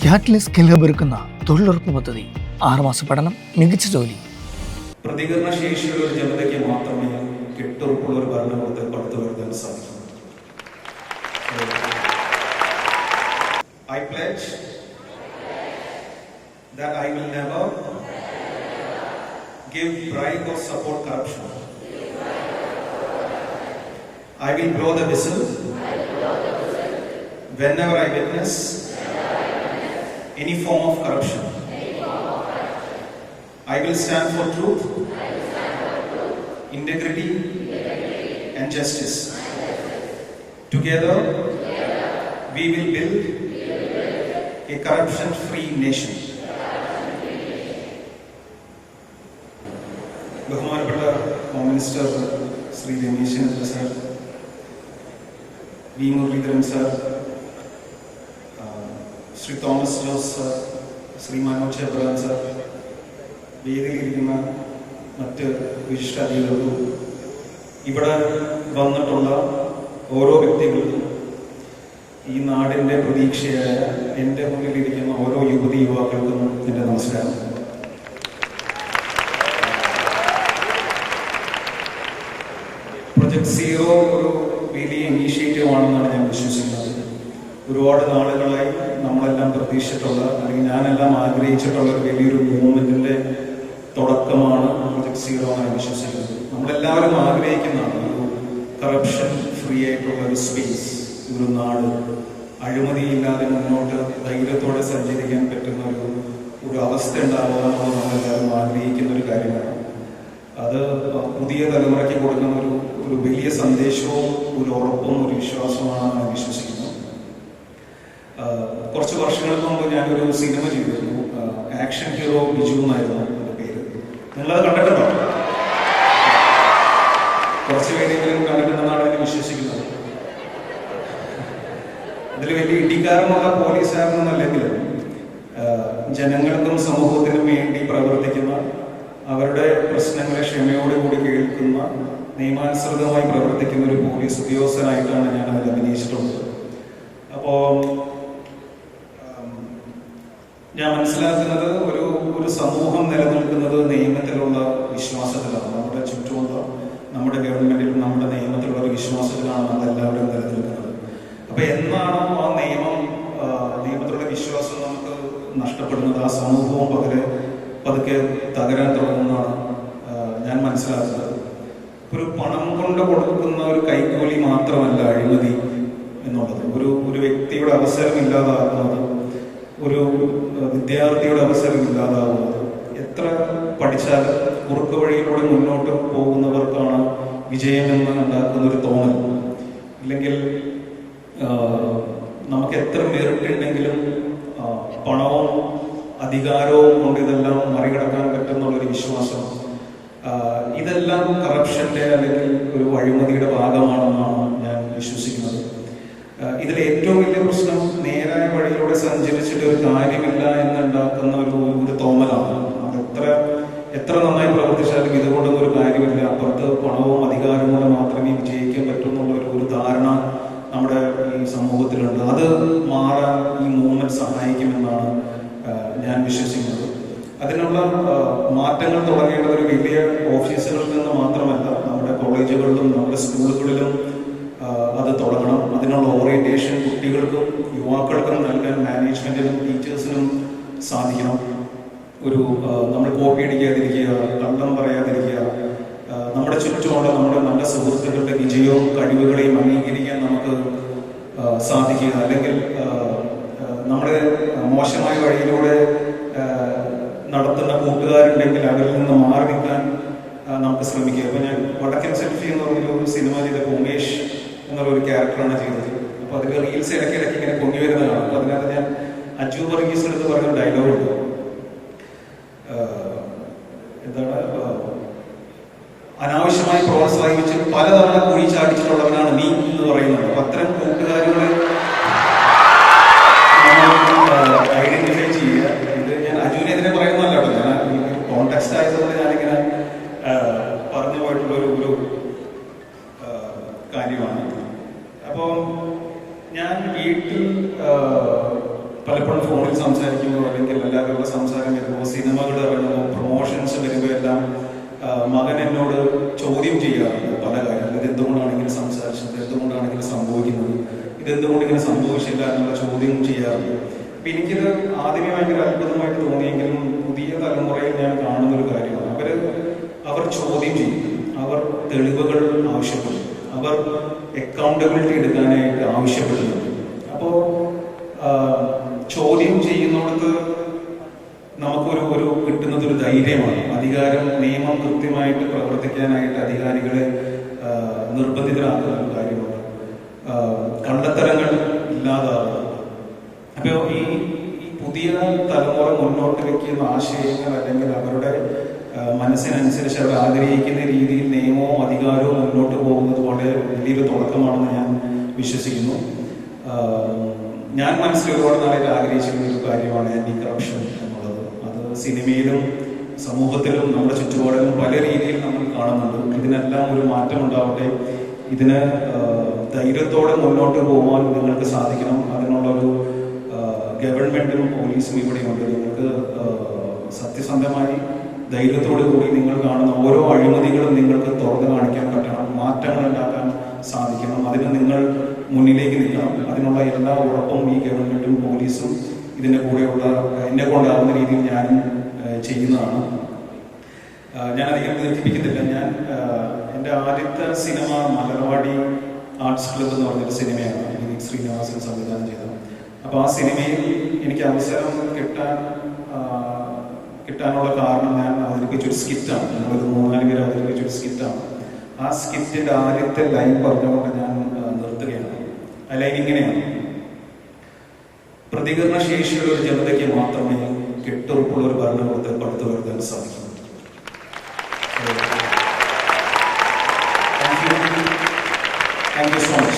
ക്യാറ്റ്ലി skill hub ഒരുക്കുന്ന തൊഴിലുറപ്പ് പദ്ധതി, 6 മാസ പഠനം, മികച്ച ജോലി. പ്രതികരണ ശേഷിയുള്ള ഒരു ജനതയ്ക്ക് മാത്രമേ കെട്ടുറപ്പുള്ള ഒരു ഭരണകൂടത്തെ പടുത്തുയർത്താൻ സാധിക്കൂ. I pledge that I will never give bribe or support corruption. I will blow the whistle whenever I witness any form of corruption. I will stand for truth, integrity, and justice. Together, we will build a corruption-free nation. ബഹുമാനപ്പെട്ട home minister Shri Ramesh Chennithala sir, V Muraleedharan sir, Shri Thomas Jose sir, Shri Manoj Abraham sir, വേദിയിലിരിക്കുന്ന മറ്റ് വിശിഷ്ടാതിഥികൾക്കും ഇവിടെ വന്നിട്ടുള്ള ഓരോ വ്യക്തികൾക്കും ഈ നാടിൻ്റെ പ്രതീക്ഷയായ എൻ്റെ മുന്നിലിരിക്കുന്ന ഓരോ യുവതി യുവാക്കൾക്കും എൻ്റെ നമസ്കാരം. പ്രൊജക്ട് സീറോ ഒരു വലിയ ഇനീഷ്യേറ്റീവ് ആണെന്നാണ് ഞാൻ വിശ്വസിക്കുന്നത്. ഒരുപാട് നാളുകളായി നമ്മളെല്ലാം പ്രതീക്ഷിച്ചിട്ടുള്ള, അല്ലെങ്കിൽ ഞാനെല്ലാം ആഗ്രഹിച്ചിട്ടുള്ള ഒരു വലിയൊരു മൂവ്മെന്റിന്റെ തുടക്കമാണ് പ്രൊജക്ട് സീറോ എന്നാണ് വിശ്വസിക്കുന്നത്. നമ്മളെല്ലാവരും ആഗ്രഹിക്കുന്നതാണ് ഒരു കറപ്ഷൻ ഫ്രീ ആയിട്ടുള്ള ഒരു സ്പേസ്, ഒരു നാട്, അഴിമതിയില്ലാതെ മുന്നോട്ട് ധൈര്യത്തോടെ സഞ്ചരിക്കാൻ പറ്റുന്ന ഒരു അവസ്ഥ ഉണ്ടാവുക എന്നുള്ളത് നമ്മളെല്ലാവരും ആഗ്രഹിക്കുന്ന ഒരു കാര്യമാണ്. അത് പുതിയ തലമുറയ്ക്ക് കൊടുക്കുന്ന ഒരു വലിയ സന്ദേശവും ഒരു ഉറപ്പും ഒരു വിശ്വാസവുമാണ് ഞാൻ വിശ്വസിക്കുന്നത്. കുറച്ച് വർഷങ്ങൾക്ക് മുമ്പ് ഞാനൊരു സിനിമ ചെയ്തിരുന്നു. ആക്ഷൻ ഹീറോ ബിജു എന്നായിരുന്നു എൻ്റെ പേര്. നിങ്ങളത് കണ്ടിട്ടുണ്ടോ? കുറച്ച് പേരെങ്കിലും കണ്ടിട്ടുണ്ടെന്നാണ് ഞാൻ വിശ്വസിക്കുന്നത്. അതിൽ വലിയ ഇടിക്കാരനുള്ള പോലീസുകാരനൊന്നല്ലെങ്കിലും ജനങ്ങൾക്കും സമൂഹത്തിനും വേണ്ടി പ്രവർത്തിക്കുന്ന, അവരുടെ പ്രശ്നങ്ങളെ ക്ഷമയോടുകൂടി കേൾക്കുന്ന, നിയമാനുസൃതമായി പ്രവർത്തിക്കുന്ന ഒരു പോലീസ് ഉദ്യോഗസ്ഥനായിട്ടാണ് ഞാൻ അതിൽ അഭിനയിച്ചിട്ടുള്ളത്. അപ്പോൾ ഞാൻ മനസ്സിലാക്കുന്നത് ഒരു സമൂഹം നിലനിൽക്കുന്നത് നിയമത്തിലുള്ള വിശ്വാസത്തിലാണ്. നമ്മുടെ ചുറ്റുമുള്ള നമ്മുടെ ഗവൺമെന്റിലും നമ്മുടെ നിയമത്തിലുള്ള ഒരു വിശ്വാസത്തിലാണ് നമ്മളെല്ലാവരും നിലനിൽക്കുന്നത്. അപ്പൊ എന്നാണോ ആ നിയമത്തിലുള്ള വിശ്വാസം നമുക്ക് നഷ്ടപ്പെടുന്നത്, ആ സമൂഹവും പതുക്കെ തകരാൻ തുടങ്ങുന്നതാണ് ഞാൻ മനസ്സിലാക്കുന്നത്. ഒരു പണം കൊണ്ട് കൊടുക്കുന്ന ഒരു കൈക്കൂലി മാത്രമല്ല അഴിമതി എന്നുള്ളത്. ഒരു വ്യക്തിയുടെ അവസരം ഇല്ലാതാകുന്നത്, ഒരു വിദ്യാർത്ഥിയുടെ അവസരം ഇല്ലാതാകുന്നത്, എത്ര പഠിച്ചാൽ കുറുക്ക് വഴിയിലൂടെ മുന്നോട്ട് പോകുന്നവർക്കാണ് വിജയമെന്ന് ഉണ്ടാക്കുന്ന ഒരു തോന്നൽ. ഇല്ലെങ്കിൽ നമുക്ക് എത്ര മെറിറ്റ് ഉണ്ടെങ്കിലും പണവും അധികാരവും കൊണ്ട് ഇതെല്ലാം മറികടക്കാൻ പറ്റുന്നുള്ളൊരു വിശ്വാസം, ഇതെല്ലാം കറപ്ഷന്റെ അല്ലെങ്കിൽ ഒരു അഴിമതിയുടെ ഭാഗമാണെന്നാണ് ഞാൻ വിശ്വസിക്കുന്നത്. ഇതിൽ ഏറ്റവും വലിയ പ്രശ്നം നേരായ വഴിയിലൂടെ സഞ്ചരിച്ചിട്ട് ഒരു കാര്യമില്ല എന്നുണ്ടാക്കുന്ന ഒരു തോന്നലാണ്. എത്ര നന്നായി പ്രവർത്തിച്ചാലും ഇതുകൊണ്ടൊന്നും ഒരു കാര്യമില്ല, അപ്പുറത്ത് പണവും അധികാരവും കൊണ്ട് മാത്രമേ വിജയിക്കാൻ പറ്റുന്നുള്ള ഒരു ധാരണ നമ്മുടെ ഈ സമൂഹത്തിലുണ്ട്. അത് മാറാൻ ഈ മൂവ്മെന്റ് സഹായിക്കുമെന്നാണ് ഞാൻ വിശ്വസിക്കുന്നത്. അതിനുള്ള മാറ്റങ്ങൾ തുടങ്ങേണ്ടത് ഒരു വലിയ ഓഫീസുകളിൽ നിന്ന് മാത്രമല്ല, നമ്മുടെ കോളേജുകളിലും നമ്മുടെ സ്കൂളുകളിലും അത് തുടങ്ങണം. അതിനുള്ള ഓറിയന്റേഷൻ കുട്ടികൾക്കും യുവാക്കൾക്കും നൽകാൻ മാനേജ്മെന്റിനും ടീച്ചേഴ്സിനും സാധിക്കണം. നമ്മൾ കോപ്പി അടിക്കാതിരിക്കുക, കള്ളം പറയാതിരിക്കുക, നമ്മുടെ ചുറ്റുമുള്ള നമ്മുടെ നല്ല സുഹൃത്തുക്കളുടെ വിജയവും കഴിവുകളെയും അംഗീകരിക്കാൻ നമുക്ക് സാധിക്കുക. അല്ലെങ്കിൽ നമ്മുടെ മോശമായ വഴിയിലൂടെ നടത്തുന്ന കൂട്ടുകാരുണ്ടെങ്കിൽ അവരിൽ നിന്ന് മാറി നിൽക്കാൻ നമുക്ക് ശ്രമിക്കുക. അപ്പൊ ഞാൻ വടക്കൻ സെൽഫി എന്ന് പറഞ്ഞൊരു സിനിമ ചെയ്തപ്പോൾ ഉമേഷ് എന്നുള്ളൊരു ക്യാരക്ടറാണ് ചെയ്തത്. അപ്പൊ അതിൽ റീൽസ് ഇടയ്ക്കിടയ്ക്ക് ഇങ്ങനെ പൊങ്ങി വരുന്നതാണ്. അപ്പൊ അതിനകത്ത് ഞാൻ അജു വർഗീസിന്റെ അടുത്ത് പറഞ്ഞ ഡയലോഗുണ്ട്. എന്താണ്, അനാവശ്യമായി പ്രോത്സാഹിപ്പിച്ച് പലതവണ കുഴി ചാടിച്ചിട്ടുള്ളവനാണ് നീ എന്ന് പറയുന്നത്. അപ്പൊ അത്തരം കൂട്ടുകാരുകളെ ഐഡന്റിഫൈ ചെയ്യുക. ഇത് ഞാൻ അജുവിനെതിരെ പറയുന്നതല്ല കേട്ടോ, ഞാൻ കോൺടെക്സ്റ്റ് ആയതുകൊണ്ട് ഞാനിങ്ങനെ പറഞ്ഞു പോയിട്ടുള്ള ഒരു കാര്യമാണ്. അപ്പോൾ ഞാൻ വീട്ടിൽ പല പലപ്പോഴും ഫോണിൽ സംസാരിക്കുമ്പോൾ അല്ലെങ്കിൽ എല്ലാവരുടെ സംസാരം വരുമ്പോൾ സിനിമകൾ ഇറങ്ങുമ്പോൾ പ്രൊമോഷൻസ് വരുമ്പോൾ എല്ലാം മകൻ എന്നോട് ചോദ്യം ചെയ്യാറുണ്ട് പല കാര്യങ്ങൾ. ഇതെന്തുകൊണ്ടാണ് ഇങ്ങനെ സംസാരിച്ചത്, എന്തുകൊണ്ടാണ് ഇങ്ങനെ സംഭവിക്കുന്നത്, ഇതെന്തുകൊണ്ട് ഇങ്ങനെ സംഭവിച്ചില്ല എന്നുള്ള ചോദ്യം ചെയ്യാറുണ്ട്. അപ്പം എനിക്കിത് ആദ്യമേ ഭയങ്കര അത്ഭുതമായിട്ട് തോന്നിയെങ്കിലും പുതിയ തലമുറയിൽ ഞാൻ കാണുന്നൊരു കാര്യമാണ് അവർ ചോദ്യം ചെയ്യും, അവർ തെളിവുകൾ ആവശ്യപ്പെടും, അവർ അക്കൗണ്ടബിലിറ്റി എടുക്കാനായിട്ട് ആവശ്യപ്പെടുന്നു. അപ്പോൾ ചോദ്യം ചെയ്യുന്നിടത്ത് നമുക്കൊരു കിട്ടുന്നതൊരു ധൈര്യമാണ്. നിയമം കൃത്യമായിട്ട് പ്രവർത്തിക്കാനായിട്ട് അധികാരികളെ നിർബന്ധിതരാക്കുന്ന ഒരു കാര്യമാണ്. കള്ളത്തരങ്ങൾ ഇല്ലാതാവുക. അപ്പോൾ ഈ പുതിയ തലമുറ മുന്നോട്ട് വയ്ക്കുന്ന ആശയങ്ങൾ അല്ലെങ്കിൽ അവരുടെ മനസ്സിനനുസരിച്ച് അവർ ആഗ്രഹിക്കുന്ന രീതിയിൽ നിയമവും അധികാരവും മുന്നോട്ട് പോകുന്നത് വളരെ വലിയൊരു തുടക്കമാണെന്ന് ഞാൻ വിശ്വസിക്കുന്നു. ഞാൻ മനസ്സിൽ ഒരുപാട് നാളായിട്ട് ആഗ്രഹിച്ചിരുന്ന ഒരു കാര്യമാണ് ആന്റി കറപ്ഷൻ എന്നുള്ളത്. അത് സിനിമയിലും സമൂഹത്തിലും നമ്മുടെ ചുറ്റുപാടിലും പല രീതിയിൽ നമ്മൾ കാണുന്നുണ്ട്. ഇതിനെല്ലാം ഒരു മാറ്റം ഉണ്ടാവട്ടെ. ഇതിന് ധൈര്യത്തോടെ മുന്നോട്ട് പോകാൻ നിങ്ങൾക്ക് സാധിക്കണം. അതിനുള്ളൊരു ഗവൺമെന്റും പോലീസും ഇവിടെയുണ്ട്. നിങ്ങൾക്ക് സത്യസന്ധമായി ധൈര്യത്തോടു കൂടി നിങ്ങൾ കാണുന്ന ഓരോ അഴിമതികളും നിങ്ങൾക്ക് തുറന്നു കാണിക്കാൻ പറ്റണം, മാറ്റങ്ങൾ ഉണ്ടാക്കാൻ സാധിക്കണം. അതിന് നിങ്ങൾ മുന്നിലേക്ക് നിൽക്കണം. അതിനുള്ള എല്ലാ ഉറപ്പും ഈ ഗവൺമെന്റും പോലീസും ഇതിൻ്റെ കൂടെയുള്ള എന്നെ കൊണ്ടാവുന്ന രീതിയിൽ ഞാനും ചെയ്യുന്നതാണ്. ഞാൻ അധികം ദീർഘിപ്പിക്കുന്നില്ല. ഞാൻ എൻ്റെ ആദ്യത്തെ സിനിമ മലർവാടി ആർട്സ് ക്ലബ്ബ് എന്ന് പറഞ്ഞൊരു സിനിമയാണ് വിനീത് ശ്രീനിവാസൻ സംവിധാനം ചെയ്തത്. അപ്പോൾ ആ സിനിമയിൽ എനിക്ക് അവസരം കിട്ടാനുള്ള കാരണം ഞാൻ അവതരിപ്പിച്ചൊരു സ്കിറ്റാണ്. ഞങ്ങളൊരു 3-4 പേര് അവതരിപ്പിച്ചൊരു സ്കിറ്റാണ്. ആ സ്കിറ്റിൻ്റെ ആദ്യത്തെ ലൈൻ പറഞ്ഞുകൊണ്ട് ഞാൻ നിർത്തുകയാണ്. ആ ലൈൻ ഇങ്ങനെയാണ്: പ്രതികരണശേഷിയുള്ള ഒരു ജനതയ്ക്ക് മാത്രമേ കെട്ടുറപ്പുള്ള ഒരു ഭരണകൂടത്തെ പടുത്തു വരുത്താൻ സാധിക്കൂ. Thank you so much.